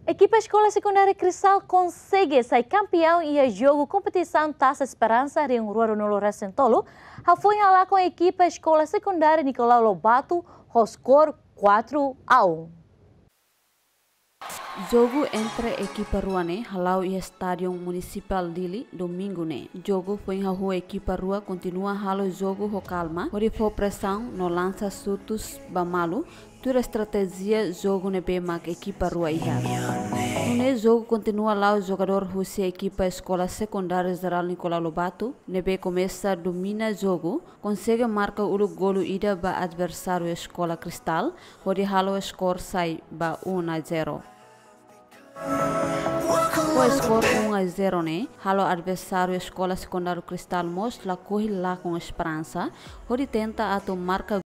Equipa Escola Secundária Cristal consegue sair campeão e a jogo competição Taça Esperança em Rua Nolo Recentolo. Foi lá com a equipa Escola Secundária Nicolau Lobato, score 4-1. Jogo entre a equipa Ruane, Halau e Estádio Municipal Dili, domingo ne. Jogo foi a rua equipa Rua continua halo jogo ho calma, ori for pressão no lança sutos bamalu, toda estratégia jogo ne bema equipa Rua iha. No jogo continua lá o jogador Rússia equipa Escola Secundária Geral Nicolau Lobato, nebe começa domina jogo, consegue marcar o golo ida ba adversário Escola Cristal, ori halo score sai ba 1-0. O score 1-0 né? Halo adversário Escola Secundária Cristal mostra corre lá com esperança, onde tenta marca